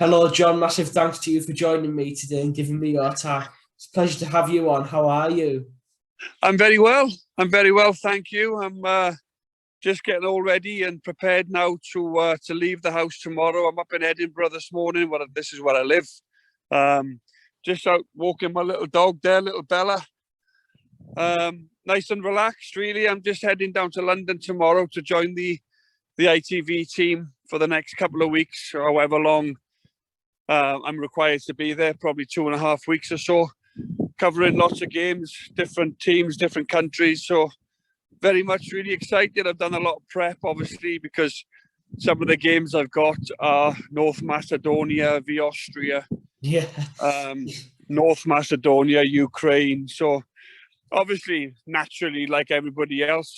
Hello, John. Massive thanks to you for joining me today and giving me your time. It's a pleasure to have you on. How are you? I'm very well. Thank you. I'm just getting all ready and prepared now to leave the house tomorrow. I'm up in Edinburgh this morning. This is where I live. Just out walking my little dog there, little Bella. Nice and relaxed, really. I'm just heading down to London tomorrow to join the ITV team for the next couple of weeks, or however long I'm required to be there, probably 2.5 weeks or so, covering lots of games, different teams, different countries. So very much really excited. I've done a lot of prep, obviously, because some of the games I've got are North Macedonia, v Austria, Yeah. North Macedonia, Ukraine. So obviously, naturally, like everybody else,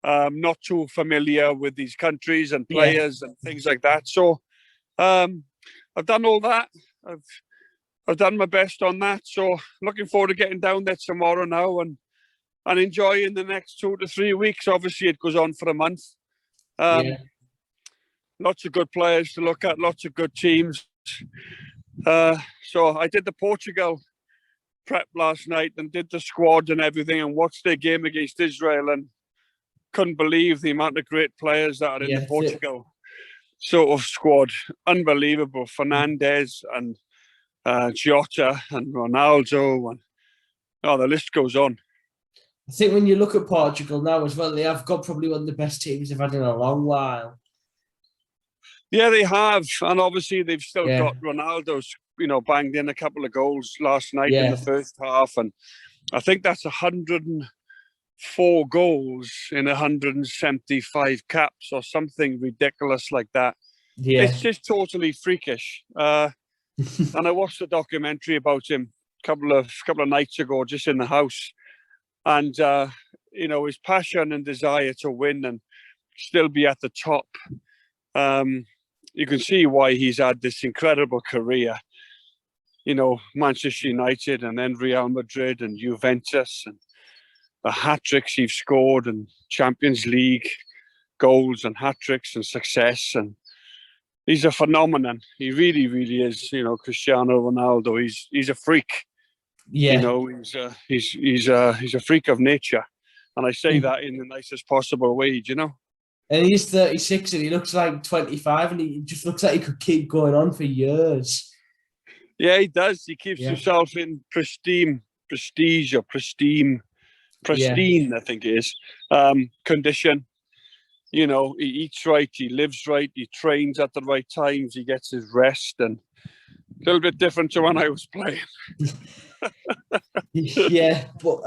not too familiar with these countries and players and things like that. So I've done all that. I've done my best on that. So looking forward to getting down there tomorrow now and enjoying the next 2 to 3 weeks. Obviously, it goes on for a month. Lots of good players to look at, lots of good teams. So I did the Portugal prep last night and did the squad and everything and watched their game against Israel and couldn't believe the amount of great players that are in the Portugal sort of squad. Unbelievable. Fernandes and Jota and Ronaldo, and the list goes on. I think when you look at Portugal now as well, they have got probably one of the best teams they've had in a long while. Yeah, they have, and obviously they've still got Ronaldo's, banged in a couple of goals last night in the first half, and I think that's 104 goals in 175 caps or something ridiculous like that. Yeah. It's just totally freakish. And I watched a documentary about him a couple of nights ago, just in the house, and his passion and desire to win and still be at the top. You can see why he's had this incredible career. Manchester United and then Real Madrid and Juventus, and the hat-tricks he's scored and Champions League goals and hat-tricks and success. And he's a phenomenon. He really, really is. Cristiano Ronaldo. He's a freak. Yeah. He's a freak of nature, and I say that in the nicest possible way. And he's 36 and he looks like 25, and he just looks like he could keep going on for years. Yeah, he does. He keeps himself in pristine, I think it is, condition. He eats right, he lives right, he trains at the right times, he gets his rest, and a little bit different to when I was playing. Yeah, but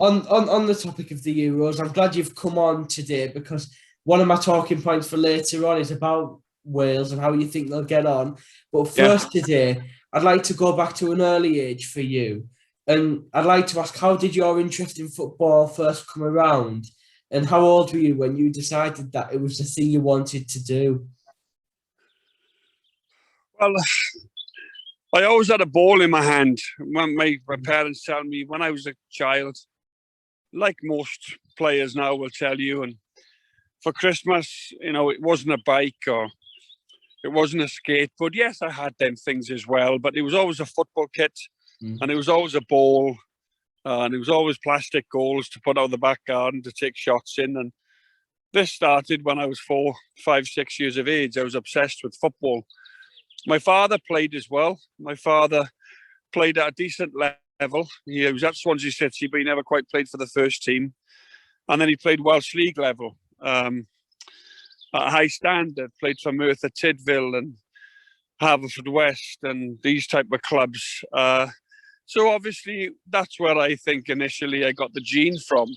on the topic of the Euros, I'm glad you've come on today, because one of my talking points for later on is about Wales and how you think they'll get on. But first today, I'd like to go back to an early age for you. And I'd like to ask, how did your interest in football first come around? And how old were you when you decided that it was the thing you wanted to do? Well, I always had a ball in my hand. When my parents tell me when I was a child, like most players now will tell you, and for Christmas, it wasn't a bike or it wasn't a skate, but yes, I had them things as well. But it was always a football kit, and it was always a ball, and it was always plastic goals to put out the back garden to take shots in. And this started when I was 4, 5, 6 years of age. I was obsessed with football. My father played as well. My father played at a decent level. He was at Swansea City, but he never quite played for the first team. And then he played Welsh League level at a high standard, played for Merthyr Tydfil and Haverfordwest and these type of clubs. So obviously that's where I think initially I got the gene from,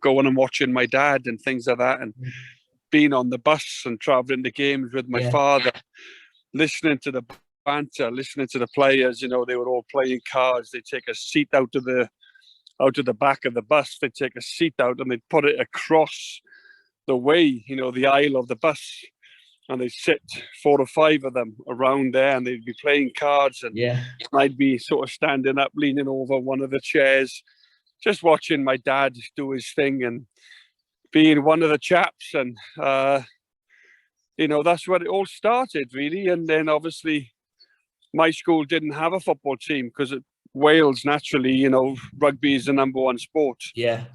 going and watching my dad and things like that, and being on the bus and traveling to games with my father, listening to the banter, listening to the players. They were all playing cards. They'd take a seat out of the back of the bus. They'd take a seat out and they'd put it across the way, the aisle of the bus, and they'd sit 4 or 5 of them around there, and they'd be playing cards, and I'd be sort of standing up, leaning over one of the chairs, just watching my dad do his thing and being one of the chaps. And that's where it all started, really. And then obviously my school didn't have a football team because Wales, naturally, rugby is the #1 sport. Yeah.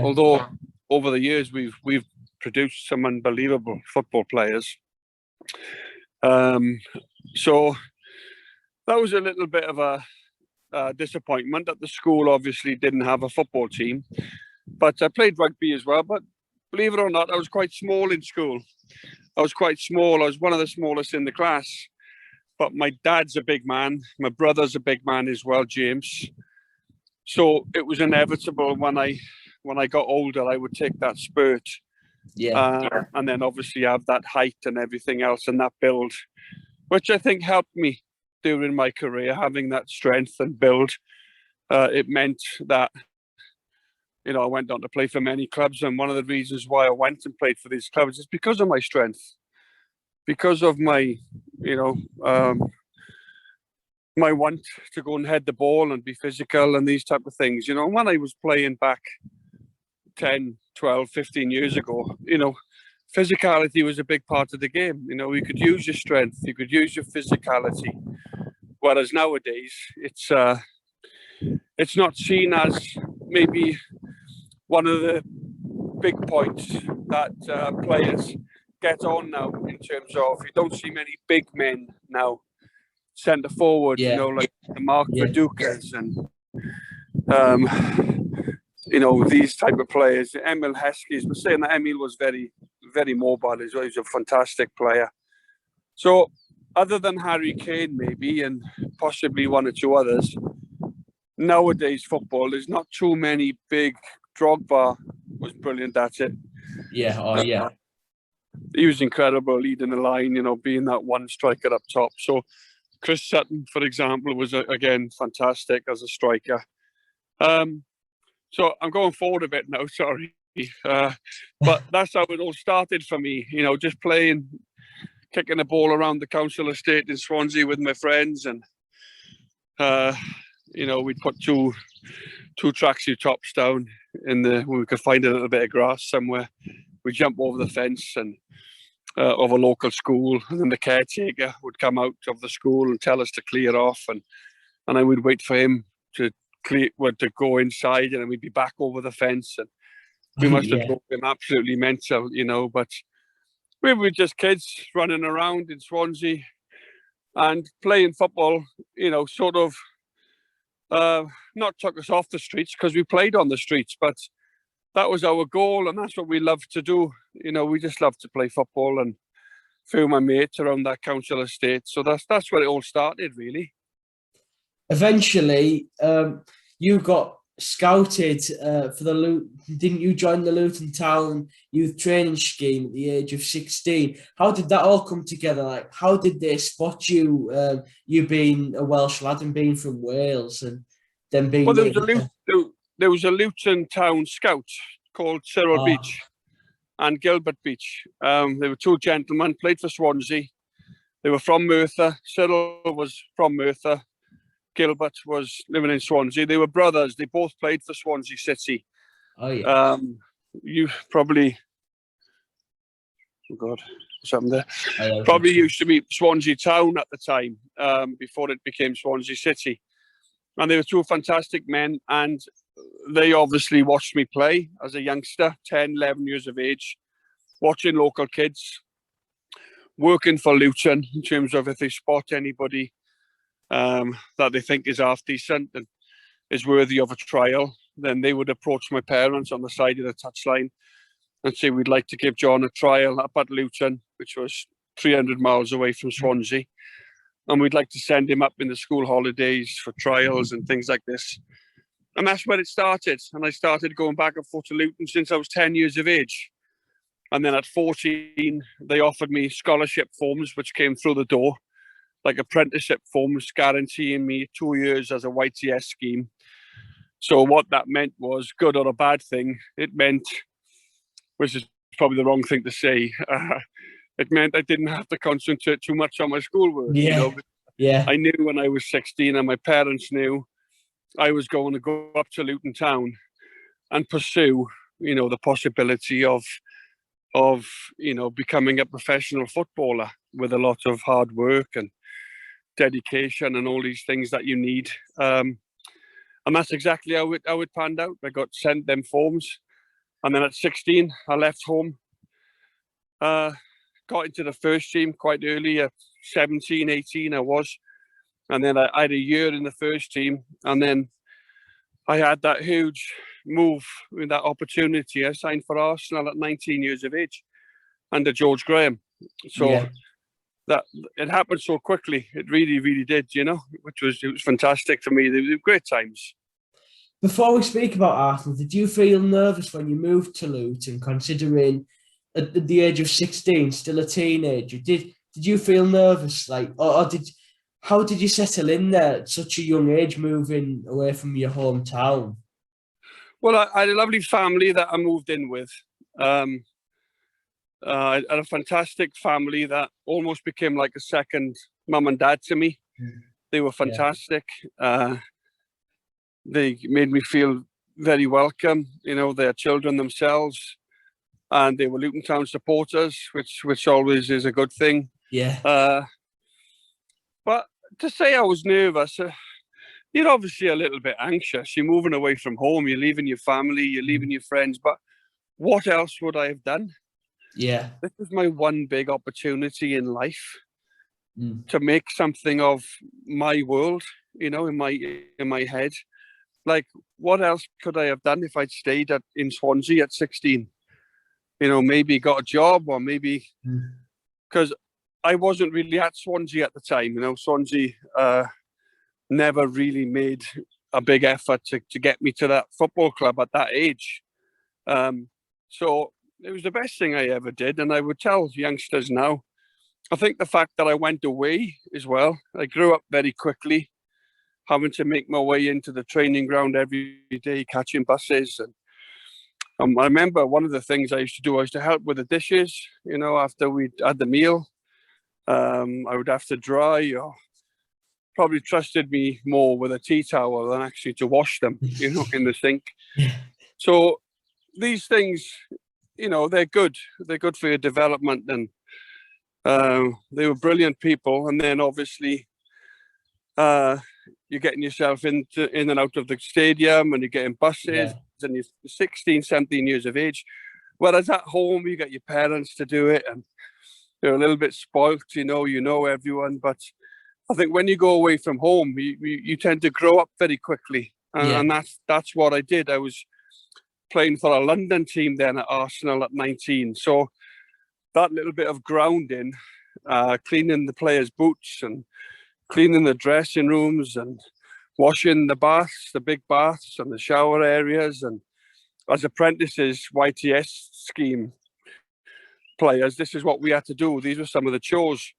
Although over the years we've produced some unbelievable football players. So that was a little bit of a disappointment that the school obviously didn't have a football team. But I played rugby as well. But believe it or not, I was quite small in school. I was quite small. I was one of the smallest in the class. But my dad's a big man. My brother's a big man as well, James. So it was inevitable when I got older, I would take that spurt. Yeah. And then obviously have that height and everything else and that build, which I think helped me during my career, having that strength and build. It meant that, I went on to play for many clubs. And one of the reasons why I went and played for these clubs is because of my strength, because of my, my want to go and head the ball and be physical and these type of things. When I was playing back 10, 12, 15 years ago, physicality was a big part of the game. You could use your strength, you could use your physicality. Whereas nowadays, it's not seen as maybe one of the big points that players get on now, in terms of you don't see many big men now centre forward, like the Mark Vidukas and these type of players. Emil Heskey's, but saying that Emil was very, very mobile as well. He's a fantastic player. So other than Harry Kane maybe, and possibly one or two others, nowadays football, there's not too many big. Drogba was brilliant at it. Yeah. He was incredible leading the line, being that one striker up top. So Chris Sutton, for example, was again fantastic as a striker. So I'm going forward a bit now, sorry. But that's how it all started for me, just playing, kicking the ball around the council estate in Swansea with my friends. And, we'd put two tracksuit tops down when we could find a little bit of grass somewhere. We'd jump over the fence and of a local school, and then the caretaker would come out of the school and tell us to clear off, and I would wait for him to go inside, and then we'd be back over the fence, and we must have drove him absolutely mental, but we were just kids running around in Swansea and playing football, sort of not took us off the streets because we played on the streets, but that was our goal, and that's what we loved to do. We just loved to play football and few my mates around that council estate. So that's where it all started, really. Eventually, you got scouted for the Luton. Didn't you join the Luton Town youth training scheme at the age of 16? How did that all come together? Like, how did they spot you? You being a Welsh lad and being from Wales, and then being there was a Luton Town scout called Cyril Beach and Gilbert Beach. They were two gentlemen, played for Swansea. They were from Merthyr. Cyril was from Merthyr. Gilbert was living in Swansea. They were brothers. They both played for Swansea City. Oh, yeah. You probably... Oh, God. What's happened there? Probably used to be Swansea Town at the time, before it became Swansea City. And they were two fantastic men, and they obviously watched me play as a youngster, 10, 11 years of age, watching local kids, working for Luton in terms of if they spot anybody that they think is half decent and is worthy of a trial, then they would approach my parents on the side of the touchline and say, we'd like to give John a trial up at Luton, which was 300 miles away from Swansea. And we'd like to send him up in the school holidays for trials and things like this. And that's where it started. And I started going back and forth to Luton since I was 10 years of age. And then at 14, they offered me scholarship forms, which came through the door, like apprenticeship forms, guaranteeing me 2 years as a YTS scheme. So what that meant was, good or a bad thing, it meant, which is probably the wrong thing to say, it meant I didn't have to concentrate too much on my schoolwork. I knew when I was 16, and my parents knew, I was going to go up to Luton Town and pursue, the possibility of of, you know, becoming a professional footballer with a lot of hard work and dedication and all these things that you need. And that's exactly how it panned out. I got sent them forms. And then at 16, I left home. Got into the first team quite early at 17, 18 I was. And then I had a year in the first team. And then I had that huge move with that opportunity. I signed for Arsenal at 19 years of age under George Graham. So that it happened so quickly. It really, really did, you know, it was fantastic for me. They were great times. Before we speak about Arsenal, did you feel nervous when you moved to Luton, considering at the age of 16, still a teenager? Did you feel nervous, like, or how did you settle in there at such a young age, moving away from your hometown? Well, I had a lovely family that I moved in with. I had a fantastic family that almost became like a second mum and dad to me. They were fantastic. They made me feel very welcome. You know, they're children themselves, and they were Luton Town supporters, which always is a good thing. Yeah. But to say I was nervous, you're obviously a little bit anxious. You're moving away from home. You're leaving your family. You're leaving your friends. But what else would I have done? Yeah. This was my one big opportunity in life to make something of my world, you know, in my head. Like, what else could I have done if I'd stayed in Swansea at 16? You know, maybe got a job, or maybe because I wasn't really at Swansea at the time. You know, Swansea never really made a big effort to get me to that football club at that age. So it was the best thing I ever did. And I would tell youngsters now, I think the fact that I went away as well, I grew up very quickly, having to make my way into the training ground every day, catching buses. And I remember one of the things I used to do was to help with the dishes, you know, after we'd had the meal. I would have to dry, or probably trusted me more with a tea towel than actually to wash them, you know, in the sink. So these things, you know, they're good. They're good for your development. And they were brilliant people. And then obviously, you're getting yourself in and out of the stadium, and you're getting buses, and you're 16, 17 years of age. Whereas at home, you get your parents to do it, and they're a little bit spoilt, you know everyone. But I think when you go away from home, you tend to grow up very quickly. And that's what I did. I was playing for a London team then at Arsenal at 19. So that little bit of grounding, cleaning the players' boots and cleaning the dressing rooms and washing the baths, the big baths and the shower areas. And as apprentices, YTS scheme players, this is what we had to do. These were some of the chores.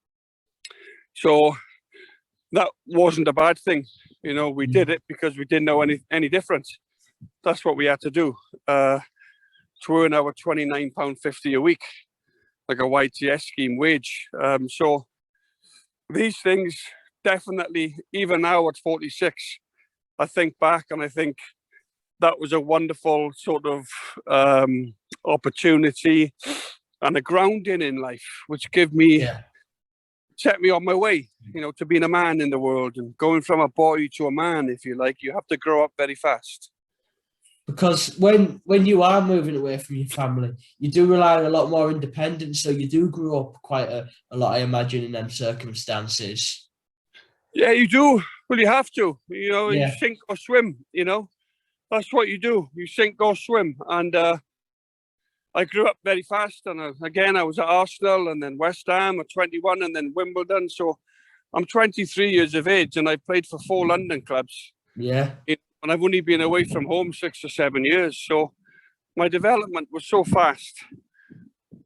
So that wasn't a bad thing. You know, we did it because we didn't know any different. That's what we had to do. To earn our £29.50 a week, like a YTS scheme wage. So these things, definitely, even now at 46, I think back and I think that was a wonderful sort of opportunity and a grounding in life, which set me on my way, you know, to being a man in the world, and going from a boy to a man, if you like. You have to grow up very fast. Because when you are moving away from your family, you do rely on a lot more independence. So you do grow up quite a lot, I imagine, in them circumstances. Yeah, you do. Well, you have to. You know, you sink or swim, you know. That's what you do. You sink or swim. And I grew up very fast. And again, I was at Arsenal and then West Ham at 21 and then Wimbledon. So I'm 23 years of age and I played for 4 London clubs. Yeah. And I've only been away from home 6 or 7 years. So my development was so fast.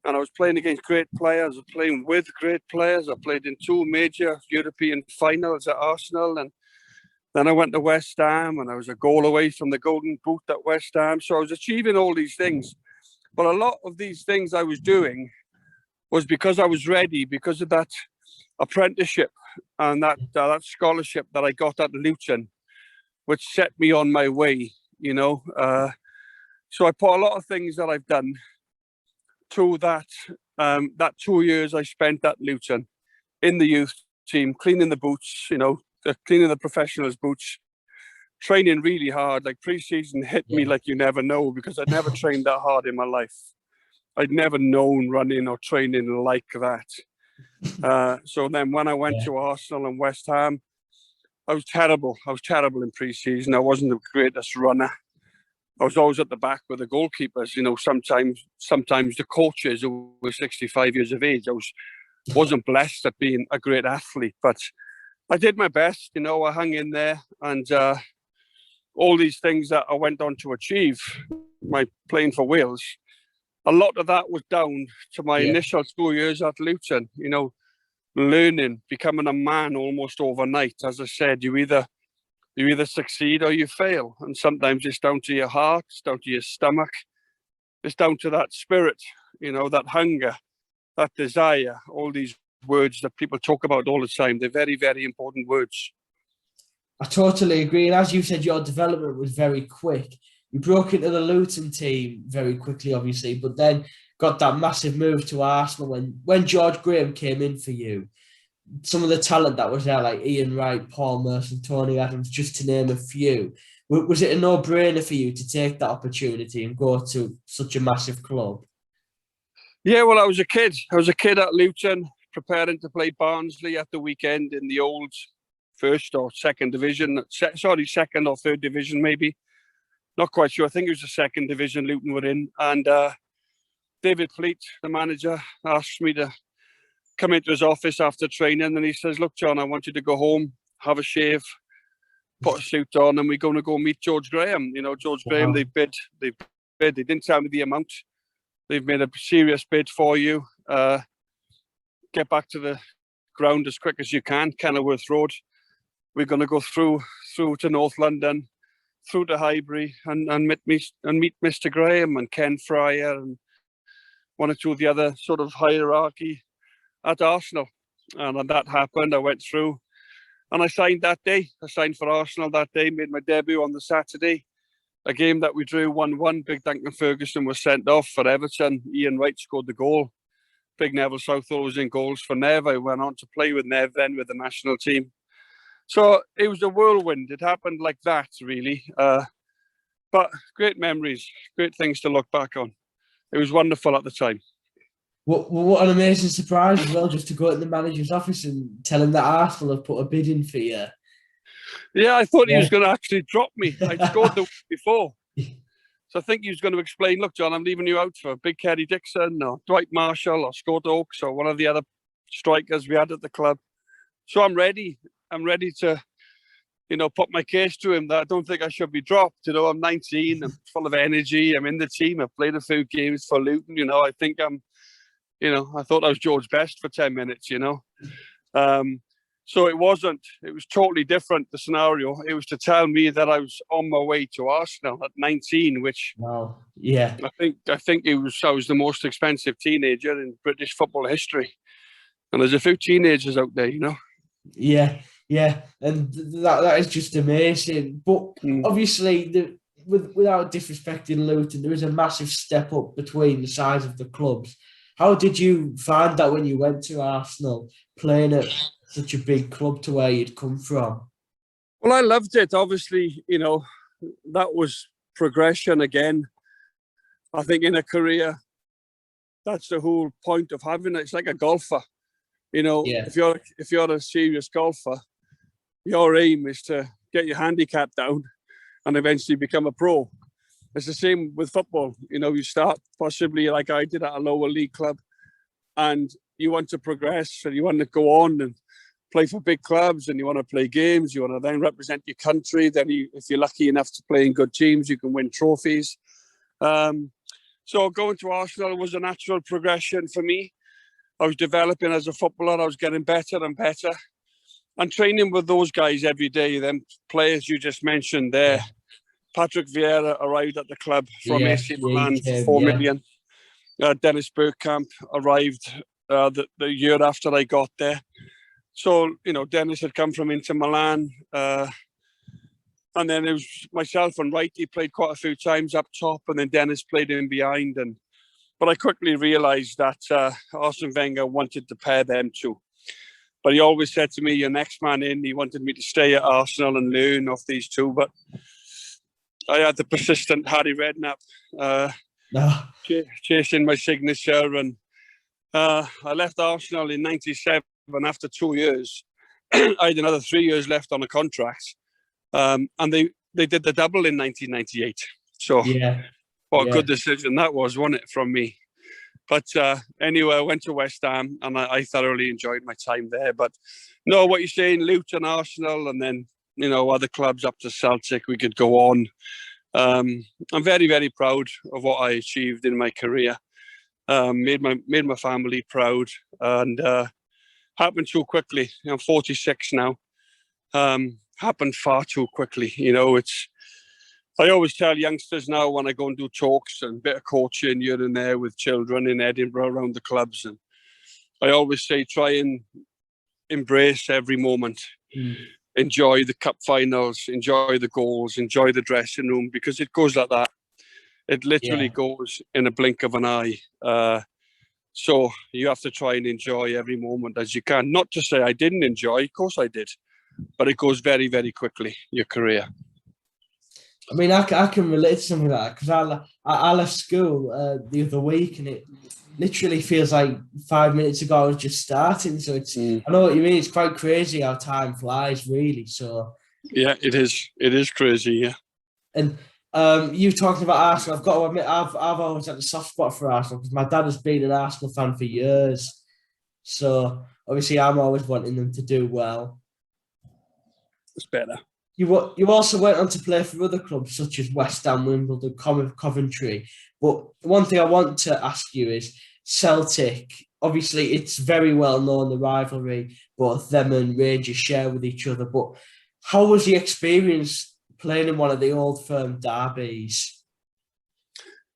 And I was playing against great players, I was playing with great players. I played in 2 major European finals at Arsenal. And then I went to West Ham and I was a goal away from the Golden Boot at West Ham. So I was achieving all these things. But a lot of these things I was doing was because I was ready, because of that apprenticeship and that scholarship that I got at Luton, which set me on my way, you know. So I put a lot of things that I've done to that 2 years I spent at Luton in the youth team, cleaning the boots, cleaning the professionals' boots, training really hard. Like pre-season hit me like you never know, because I'd never trained that hard in my life. I'd never known running or training like that. So then when I went to Arsenal and West Ham, I was terrible. I was terrible in pre-season. I wasn't the greatest runner. I was always at the back with the goalkeepers. Sometimes the coaches who were 65 years of age. I wasn't blessed at being a great athlete, but I did my best. I hung in there, and all these things that I went on to achieve, my playing for Wales, a lot of that was down to my initial 2 years at Luton. Learning, becoming a man almost overnight. As I said, you either succeed or you fail, and sometimes it's down to your heart, it's down to your stomach, it's down to that spirit, that hunger, that desire. All these words that people talk about all the time, they're very, very important words. I totally agree. And as you said, your development was very quick. You broke into the Luton team very quickly, obviously, but then got that massive move to Arsenal. When George Graham came in for you, some of the talent that was there, like Ian Wright, Paul Merson, Tony Adams, just to name a few, was it a no-brainer for you to take that opportunity and go to such a massive club? Yeah, well, I was a kid. I was a kid at Luton, preparing to play Barnsley at the weekend in the old first or second division. Second or third division, maybe. Not quite sure. I think it was the second division Luton were in. And David Pleat, the manager, asked me to come into his office after training, and he says, "Look, John, I want you to go home, have a shave, put a suit on, and we're going to go meet George Graham." George Graham, they bid. They didn't tell me the amount. They've made a serious bid for you. Get back to the ground as quick as you can, Kenilworth Road. We're going to go through to North London, through to Highbury, and meet Mr. Graham and Ken Fryer and one or two of the other sort of hierarchy at Arsenal. And that happened. I went through and I signed that day. I signed for Arsenal that day, made my debut on the Saturday. A game that we drew 1-1. Big Duncan Ferguson was sent off for Everton. Ian Wright scored the goal. Big Neville Southall was in goals for Nev. I went on to play with Nev then with the national team. So it was a whirlwind. It happened like that, really. But great memories, great things to look back on. It was wonderful at the time. What an amazing surprise as well, just to go to the manager's office and tell him that Arsenal have put a bid in for you. Yeah, I thought he was going to actually drop me. I scored the week before. So I think he was going to explain, "Look, John, I'm leaving you out for Big Kerry Dixon or Dwight Marshall or Scott Oakes or one of the other strikers we had at the club." So I'm ready. I'm ready to, put my case to him that I don't think I should be dropped. I'm 19, I'm full of energy, I'm in the team, I've played a few games for Luton, I think I thought I was George Best for 10 minutes, So it was totally different, the scenario. It was to tell me that I was on my way to Arsenal at 19, which wow, yeah, I think I was the most expensive teenager in British football history. And there's a few teenagers out there, Yeah, and that is just amazing. But obviously, without disrespecting Luton, there is a massive step up between the size of the clubs. How did you find that when you went to Arsenal, playing at such a big club to where you'd come from? Well, I loved it. Obviously, that was progression again. I think in a career, that's the whole point of having it. It's like a golfer. If you're a serious golfer, your aim is to get your handicap down and eventually become a pro. It's the same with football. You start possibly like I did at a lower league club, and you want to progress and you want to go on and play for big clubs, and you want to play games. You want to then represent your country. Then if you're lucky enough to play in good teams, you can win trophies. So going to Arsenal was a natural progression for me. I was developing as a footballer. I was getting better and better. And training with those guys every day, them players you just mentioned there. Yeah. Patrick Vieira arrived at the club from AC Milan for 4 million. Dennis Bergkamp arrived the year after I got there. So, Dennis had come from Inter Milan. And then it was myself and Wright. He played quite a few times up top, and then Dennis played in behind. And But I quickly realised that Arsene Wenger wanted to pair them two. But he always said to me, "You're next man in." He wanted me to stay at Arsenal and learn off these two. But I had the persistent Harry Redknapp chasing my signature. And I left Arsenal in '97 after 2 years. I had another 3 years left on a contract. And they did the double in 1998. So what a good decision that was, wasn't it, from me? But anyway, I went to West Ham and I thoroughly enjoyed my time there. But no, what you're saying, Luton, Arsenal, and then, other clubs up to Celtic, we could go on. I'm very, very proud of what I achieved in my career. Made my family proud, and happened too quickly. I'm 46 now. Happened far too quickly. I always tell youngsters now when I go and do talks and a bit of coaching here and there with children in Edinburgh around the clubs, and I always say try and embrace every moment. Enjoy the cup finals, enjoy the goals, enjoy the dressing room, because it goes like that. It literally goes in a blink of an eye. So you have to try and enjoy every moment as you can. Not to say I didn't enjoy, of course I did, but it goes very, very quickly, your career. I mean, I can relate to something like that, because I left school the other week, and it literally feels like 5 minutes ago I was just starting. So it's I know what you mean. It's quite crazy how time flies, really. So yeah, it is. It is crazy. Yeah. And you talking about Arsenal, I've got to admit, I've always had a soft spot for Arsenal because my dad has been an Arsenal fan for years. So obviously, I'm always wanting them to do well. It's better. You also went on to play for other clubs such as West Ham, Wimbledon, Coventry. But one thing I want to ask you is Celtic. Obviously, it's very well known, the rivalry both them and Rangers share with each other. But how was the experience playing in one of the old firm derbies?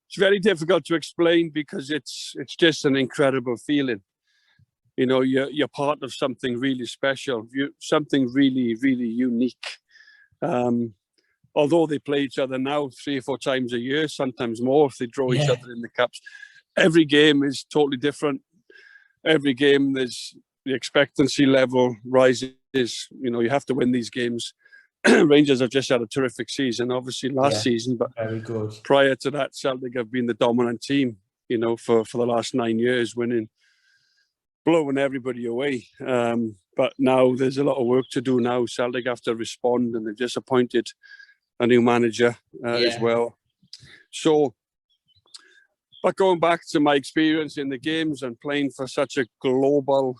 It's very difficult to explain because it's just an incredible feeling. You're part of something really special, something really, really unique. Although they play each other now 3 or 4 times a year, sometimes more if they draw each other in the cups. Every game is totally different. Every game, there's the expectancy level rises. You have to win these games. Rangers have just had a terrific season, obviously last season, but very good. Prior to that, Celtic have been the dominant team, for the last 9 years, blowing everybody away. But now there's a lot of work to do now. Celtic have to respond, and they've just appointed a new manager as well. So, but going back to my experience in the games and playing for such a global,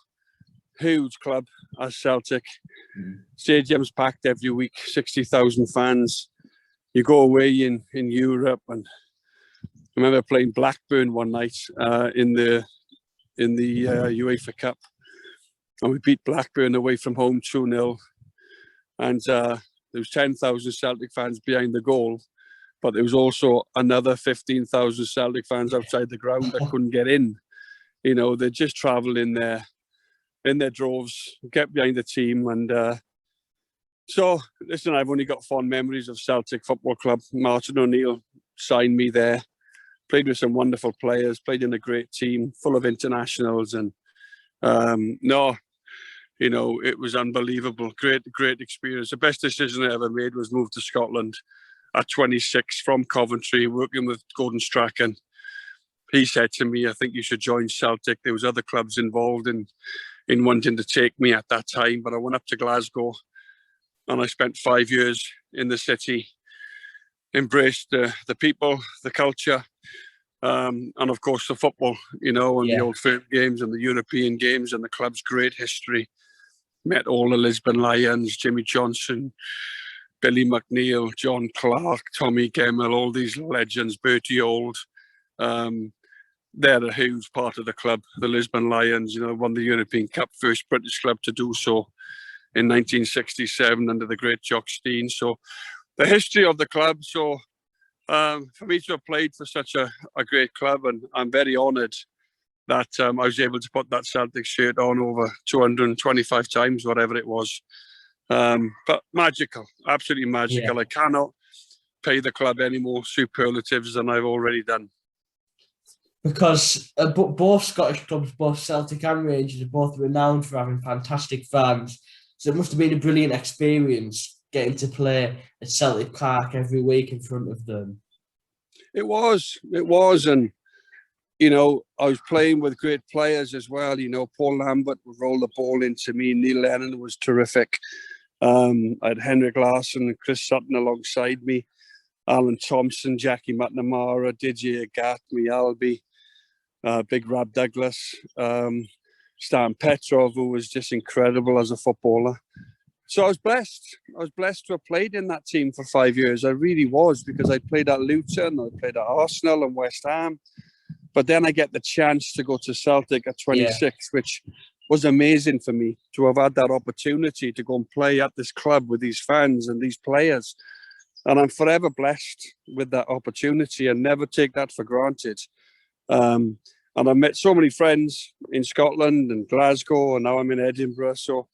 huge club as Celtic, stadiums packed every week, 60,000 fans. You go away in Europe, and I remember playing Blackburn one night in the UEFA Cup, and we beat Blackburn away from home 2-0, and there was 10,000 Celtic fans behind the goal, but there was also another 15,000 Celtic fans outside the ground that couldn't get in. They just travelled in their droves, get behind the team, and so listen, I've only got fond memories of Celtic Football Club. Martin O'Neill signed me there. Played with some wonderful players, played in a great team full of internationals, and it was unbelievable. Great experience. The best decision I ever made was move to Scotland at 26 from Coventry, working with Gordon Strachan. He said to me, "I think you should join Celtic." There was other clubs involved in wanting to take me at that time, but I went up to Glasgow and I spent 5 years in the city, embraced the people, the culture, and of course the football, and the old firm games and the European games and the club's great history. Met all the Lisbon Lions, Jimmy Johnson, Billy McNeil, John Clark, Tommy Gemmell, all these legends, Bertie Auld. They're a huge part of the club. The Lisbon Lions, won the European Cup, first British club to do so in 1967 under the great Jock Stein. So the history of the club. So for me to have played for such a great club, and I'm very honoured that I was able to put that Celtic shirt on over 225 times, whatever it was. But magical, absolutely magical. I cannot pay the club any more superlatives than I've already done. because both Scottish clubs, both Celtic and Rangers, are both renowned for having fantastic fans. So it must have been a brilliant experience getting to play at Celtic Park every week in front of them. It was, and I was playing with great players as well. Paul Lambert would roll the ball into me. Neil Lennon was terrific. I had Henrik Larsson and Chris Sutton alongside me. Alan Thompson, Jackie McNamara, Didier Gatmi, Albi, Big Rab Douglas, Stan Petrov, who was just incredible as a footballer. So I was blessed. I was blessed to have played in that team for 5 years. I really was, because I played at Luton, I played at Arsenal and West Ham. But then I get the chance to go to Celtic at 26, which was amazing for me to have had that opportunity to go and play at this club with these fans and these players. And I'm forever blessed with that opportunity and never take that for granted. And I've met so many friends in Scotland and Glasgow, and now I'm in Edinburgh. So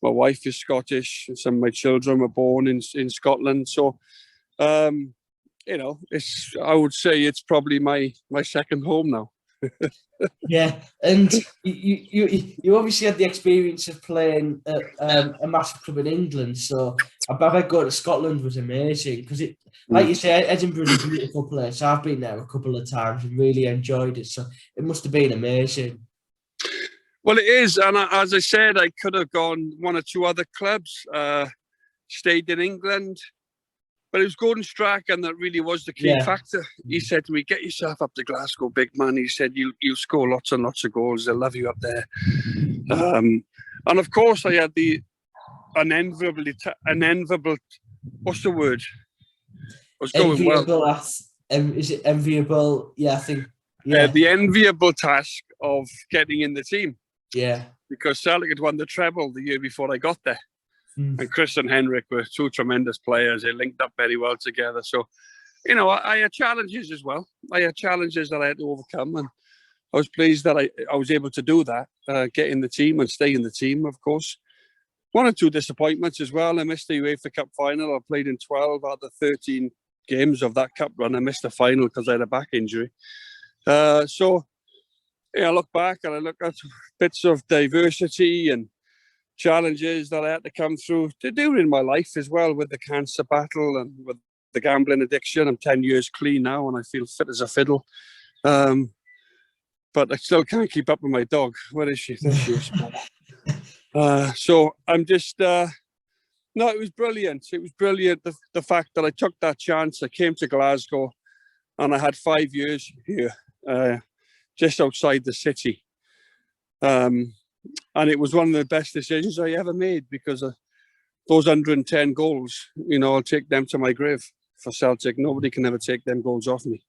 my wife is Scottish, and some of my children were born in Scotland. So, I would say it's probably my second home now. Yeah, and you obviously had the experience of playing at a massive club in England, so I bet going to Scotland was amazing, because like you say, Edinburgh is a beautiful place. I've been there a couple of times and really enjoyed it, so it must have been amazing. Well, it is, and as I said, I could have gone one or two other clubs, stayed in England. But it was Gordon Strachan that really was the key factor. He said to me, "Get yourself up to Glasgow, big man." He said, "You'll score lots and lots of goals. They'll love you up there." And of course, I had the unenviable. What's the word? I was going well. Is it enviable? Yeah, I think. Yeah. The enviable task of getting in the team. Yeah. Because Celtic had won the treble the year before I got there. And Chris and Henrik were two tremendous players. They linked up very well together. So, I had challenges as well. I had challenges that I had to overcome. And I was pleased that I was able to do that, get in the team and stay in the team, of course. One or two disappointments as well. I missed the UEFA Cup final. I played in 12 out of the 13 games of that cup run. I missed the final because I had a back injury. I look back and I look at bits of diversity and challenges that I had to come through to do in my life as well, with the cancer battle and with the gambling addiction. I'm 10 years clean now and I feel fit as a fiddle. But I still can't keep up with my dog. Where is she? There she is. So I'm just, no, it was brilliant. It was brilliant. The fact that I took that chance, I came to Glasgow and I had 5 years here, just outside the city. And it was one of the best decisions I ever made, because of those 110 goals, I'll take them to my grave for Celtic. Nobody can ever take them goals off me.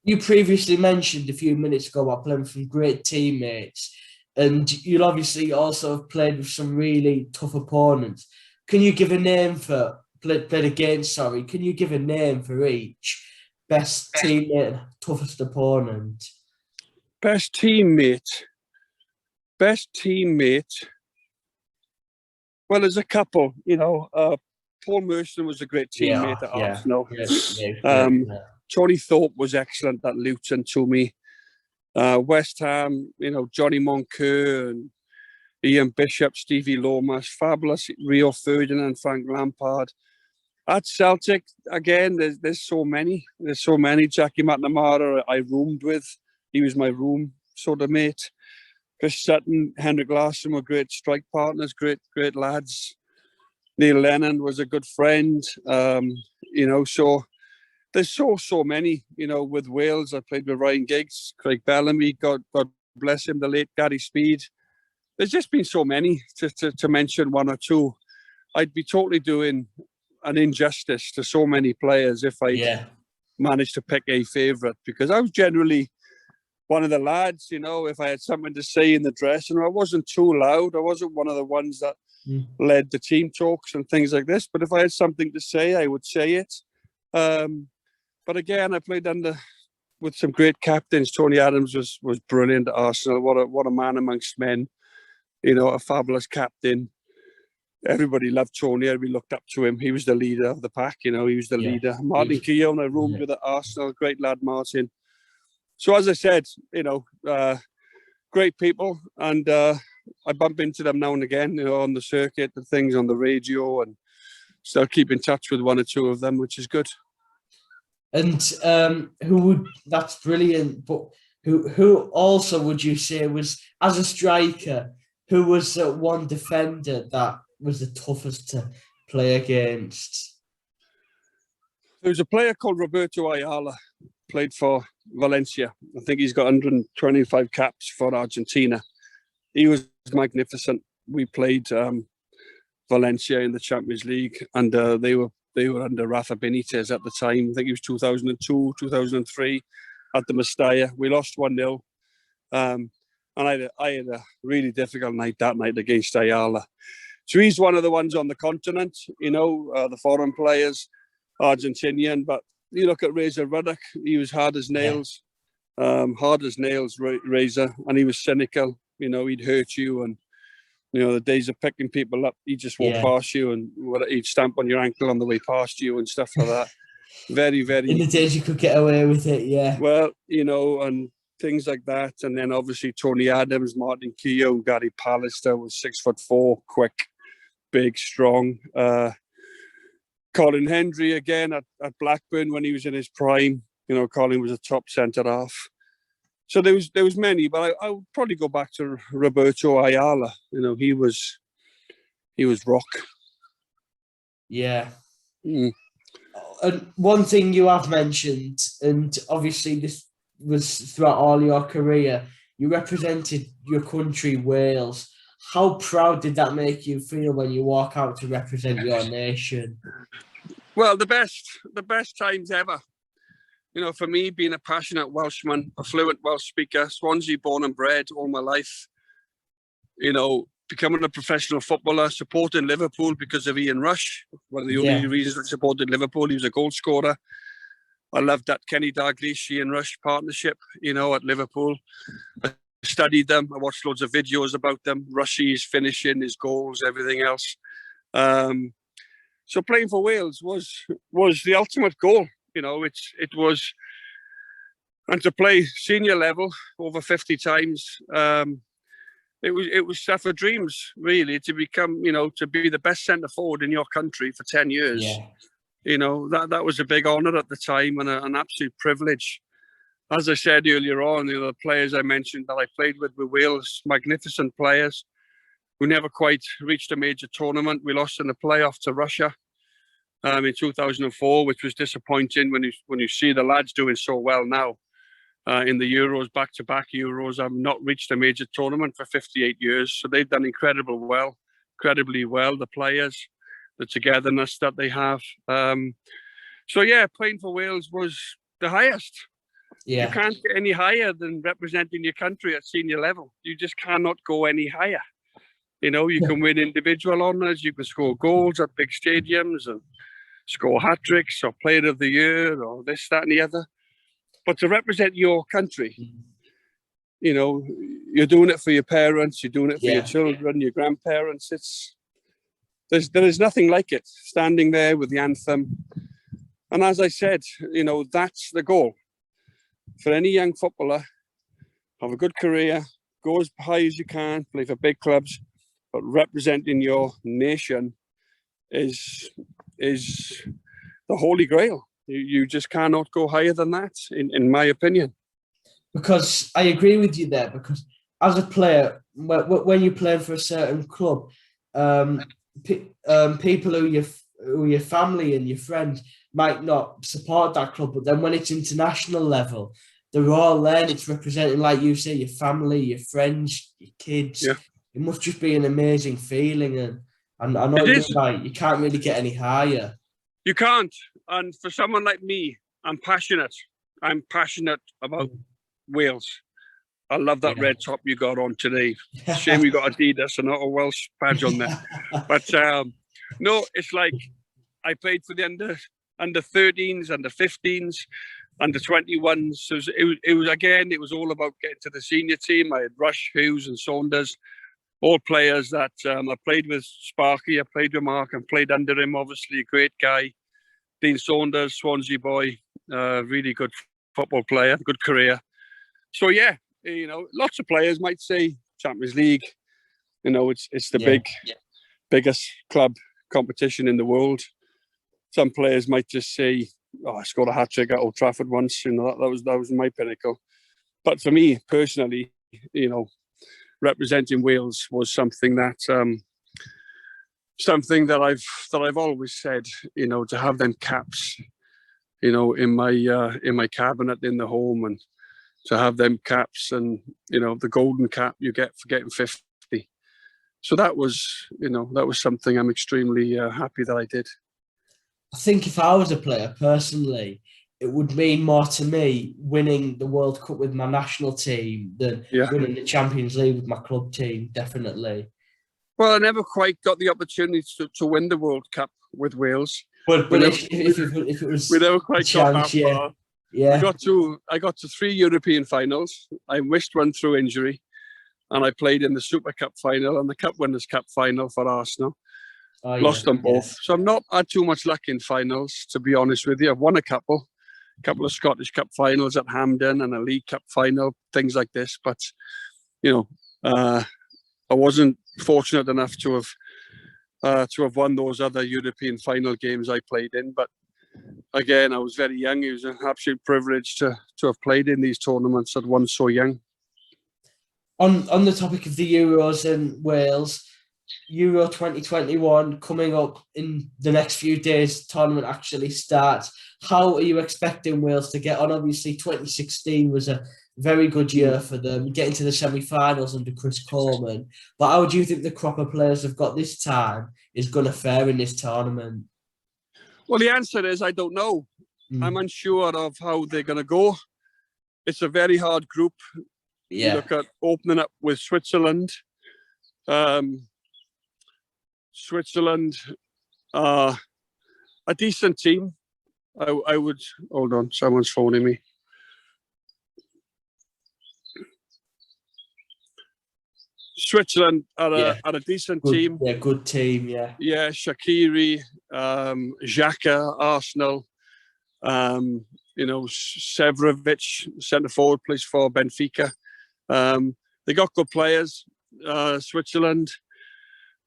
You previously mentioned a few minutes ago about playing with some great teammates, and you'll obviously also have played with some really tough opponents. Can you give a name for, played against, sorry, can you give a name for each? Best teammate, toughest opponent? Best teammate. Well, there's a couple, Paul Merson was a great teammate at Arsenal. Tony Thorpe was excellent at Luton to me. West Ham, Johnny Moncur and Ian Bishop, Stevie Lomas, fabulous Rio Ferdinand, Frank Lampard. At Celtic, again, there's so many. There's so many. Jackie McNamara, I roomed with. He was my room sort of mate. Chris Sutton, Henrik Larsson were great strike partners, great lads. Neil Lennon was a good friend. So there's so many. With Wales, I played with Ryan Giggs, Craig Bellamy, God bless him, the late Gary Speed. There's just been so many to mention one or two. I'd be totally doing an injustice to so many players if I managed to pick a favourite, because I was generally one of the lads, if I had something to say in the dressing room. I wasn't too loud. I wasn't one of the ones that led the team talks and things like this. But if I had something to say, I would say it. But again, I played with some great captains. Tony Adams was brilliant at Arsenal. What a man amongst men. A fabulous captain. Everybody loved Tony. Everybody looked up to him. He was the leader of the pack. He was the leader. Martin Keown, I roomed with at Arsenal. Great lad, Martin. So as I said, great people, and I bump into them now and again, on the circuit and things, on the radio, and still keep in touch with one or two of them, which is good. And that's brilliant. But who also would you say was, as a striker, who was one defender that was the toughest to play against? There was a player called Roberto Ayala, played for Valencia. I think he's got 125 caps for Argentina. He was magnificent. We played Valencia in the Champions League, and they were under Rafa Benitez at the time. I think it was 2002, 2003 at the Mestalla. We lost 1-0. And I had a really difficult night that night against Ayala. So he's one of the ones on the continent, the foreign players, Argentinian. But you look at Reza Ruddock, he was hard as nails, Reza, and he was cynical. He'd hurt you, and the days of picking people up, he'd just walk past you, and he'd stamp on your ankle on the way past you and stuff like that. Very, very. In the days you could get away with it, yeah. Well, and things like that. And then obviously Tony Adams, Martin Keown, Gary Pallister was 6'4", quick, big, strong. Colin Hendry again at Blackburn when he was in his prime. Colin was a top centre half. So there was many, but I would probably go back to Roberto Ayala. He was rock. Yeah. Mm. And one thing you have mentioned, and obviously this was throughout all your career, you represented your country, Wales. How proud did that make you feel when you walk out to represent your nation? Well, the best times ever. For me, being a passionate Welshman, a fluent Welsh speaker, Swansea born and bred all my life, becoming a professional footballer, supporting Liverpool because of Ian Rush. One of the only reasons I supported Liverpool, he was a goal scorer. I loved that Kenny Dalglish, Ian Rush partnership, at Liverpool. I studied them. I watched loads of videos about them, Rushy's finishing, his goals, everything else. So playing for Wales was the ultimate goal. It was, and to play senior level over 50 times, it was stuff of dreams, really, to become, to be the best centre forward in your country for 10 years. Yeah. That was a big honour at the time and an absolute privilege. As I said earlier on, the players I mentioned that I played with Wales, magnificent players who never quite reached a major tournament. We lost in the playoff to Russia in 2004, which was disappointing when you see the lads doing so well now. In the Euros, back-to-back Euros, I've not reached a major tournament for 58 years. So they've done incredibly well, the players, the togetherness that they have. So yeah, playing for Wales was the highest. Yeah. You can't get any higher than representing your country at senior level. You just cannot go any higher. You can win individual honours, you can score goals at big stadiums and score hat-tricks or player of the year or this, that and the other. But to represent your country, you're doing it for your parents, you're doing it for your children, your grandparents. There is nothing like it, standing there with the anthem. And as I said, that's the goal. For any young footballer, have a good career, go as high as you can, play for big clubs, but representing your nation is the holy grail. You just cannot go higher than that, in my opinion. Because I agree with you there, because as a player, when you're playing for a certain club, people who your family and your friends might not support that club, but then when it's international level, they're all there and it's representing, like you say, your family, your friends, your kids. Yeah. It must just be an amazing feeling. And I know you can't really get any higher. You can't. And for someone like me, I'm passionate. I'm passionate about Wales. I love that red top you got on today. Shame you got Adidas and not a Welsh badge on there. But no, it's like I played for the under 13s, under 15s, under 21s. So it was all about getting to the senior team. I had Rush, Hughes and Saunders, all players that I played with. Sparky, I played with Mark and played under him, obviously, a great guy. Dean Saunders, Swansea boy, really good football player, good career. So yeah, lots of players might say Champions League. It's the biggest club competition in the world. Some players might just say, "Oh, I scored a hat trick at Old Trafford once." That was my pinnacle. But for me personally, representing Wales was something that I've always said. To have them caps, in my cabinet in the home, and to have them caps, and the golden cap you get for getting 50. So that was something I'm extremely happy that I did. I think if I was a player personally, it would mean more to me winning the World Cup with my national team than winning the Champions League with my club team, definitely. Well, I never quite got the opportunity to win the World Cup with Wales. But if it was, we never quite got that far. Yeah. I got to 3 European finals. I missed one through injury, and I played in the Super Cup final and the Cup Winners' Cup final for Arsenal. Lost them both. Yeah. So I've not had too much luck in finals, to be honest with you. I've won a couple of Scottish Cup finals at Hampden and a League Cup final, things like this. But, I wasn't fortunate enough to have won those other European final games I played in. But again, I was very young. It was an absolute privilege to have played in these tournaments at one so young. On the topic of the Euros and Wales, Euro 2021 coming up in the next few days, tournament actually starts. How are you expecting Wales to get on? Obviously, 2016 was a very good year for them, getting to the semi-finals under Chris Coleman. But how do you think the crop of players have got this time is going to fare in this tournament? Well, the answer is I don't know. I'm unsure of how they're going to go. It's a very hard group. Yeah. You look at opening up with Switzerland. Switzerland are a decent team. I would hold on. Someone's phoning me. Switzerland are a decent team. Yeah, good team. Yeah. Yeah, Shaqiri, Xhaka, Arsenal. Severovic, centre forward, plays for Benfica. They got good players. Switzerland.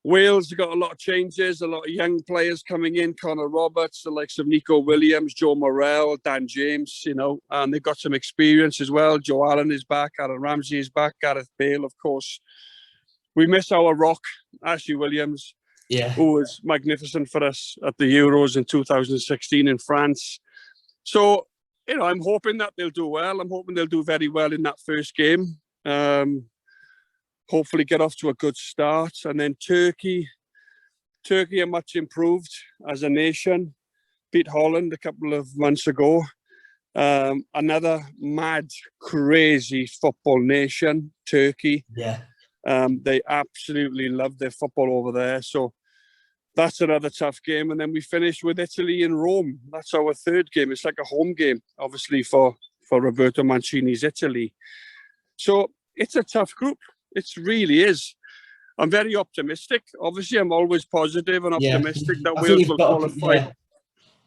Wales have got a lot of changes, a lot of young players coming in. Connor Roberts, the likes of Nico Williams, Joe Morrell, Dan James, and they've got some experience as well. Joe Allen is back, Aaron Ramsey is back, Gareth Bale, of course. We miss our rock, Ashley Williams, who was magnificent for us at the Euros in 2016 in France. So, I'm hoping that they'll do well. I'm hoping they'll do very well in that first game. Hopefully get off to a good start. And then Turkey are much improved as a nation. Beat Holland a couple of months ago. Another mad, crazy football nation, Turkey. Yeah. They absolutely love their football over there. So that's another tough game. And then we finish with Italy in Rome. That's our third game. It's like a home game, obviously, for Roberto Mancini's Italy. So it's a tough group. It really is. I'm very optimistic. Obviously, I'm always positive and optimistic that Wales will qualify.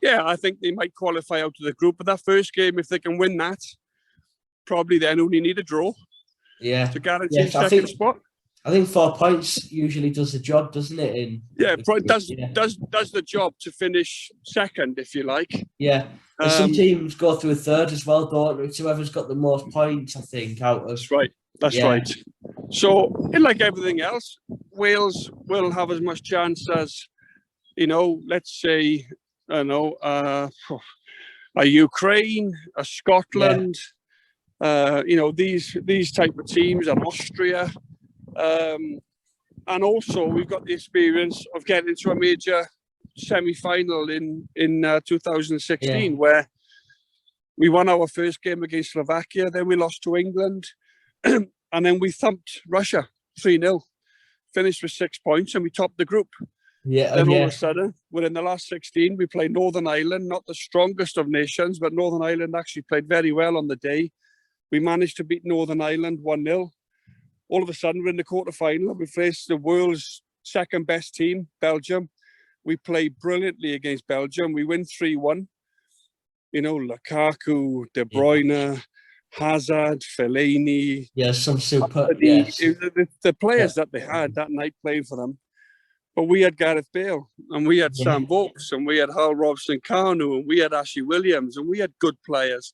Yeah, I think they might qualify out of the group. But that first game, if they can win that, probably then only need a draw. Yeah. To guarantee second spot. I think 4 points usually does the job, doesn't it? It does the job to finish second, if you like. Yeah. Some teams go through a third as well, don't they? It's whoever's got the most points, I think, out of. That's right. That's right. So, like everything else, Wales will have as much chance as, let's say, a Ukraine, a Scotland, these type of teams, and Austria. And also, we've got the experience of getting into a major semi-final in 2016, where we won our first game against Slovakia, then we lost to England, and then we thumped Russia 3-0, finished with 6 points, and we topped the group. Then all of a sudden, within the last 16, we played Northern Ireland, not the strongest of nations, but Northern Ireland actually played very well on the day. We managed to beat Northern Ireland 1-0. All of a sudden, we're in the quarterfinal. We faced the world's second best team, Belgium. We played brilliantly against Belgium. We win 3-1. Lukaku, De Bruyne, Hazard, Fellaini. Yeah, some super. Yes. The players that they had that night playing for them. But we had Gareth Bale, and we had Sam Vokes, and we had Hal Robson-Kanu, and we had Ashley Williams, and we had good players.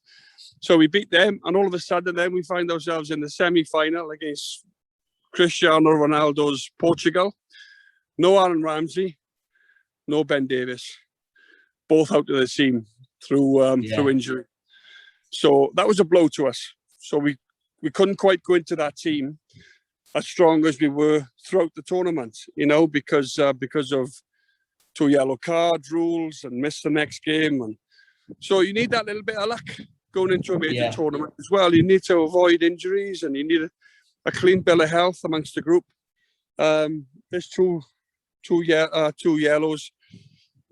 So we beat them, and all of a sudden then we find ourselves in the semi-final against Cristiano Ronaldo's Portugal. No Aaron Ramsey, no Ben Davies. Both out of the team through injury. So that was a blow to us. So we couldn't quite go into that team as strong as we were throughout the tournament, because of 2 yellow card rules and miss the next game. And so you need that little bit of luck going into a major tournament as well. You need to avoid injuries, and you need a clean bill of health amongst the group. There's two yellows,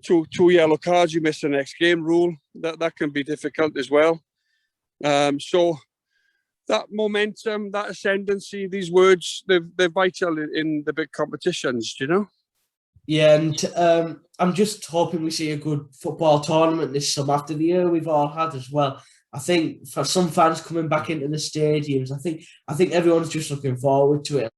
two yellow cards. You miss the next game rule. That can be difficult as well. So that momentum, that ascendancy, these words, they're vital in the big competitions, Yeah, and I'm just hoping we see a good football tournament this summer after the year we've all had as well. I think for some fans coming back into the stadiums, I think everyone's just looking forward to it.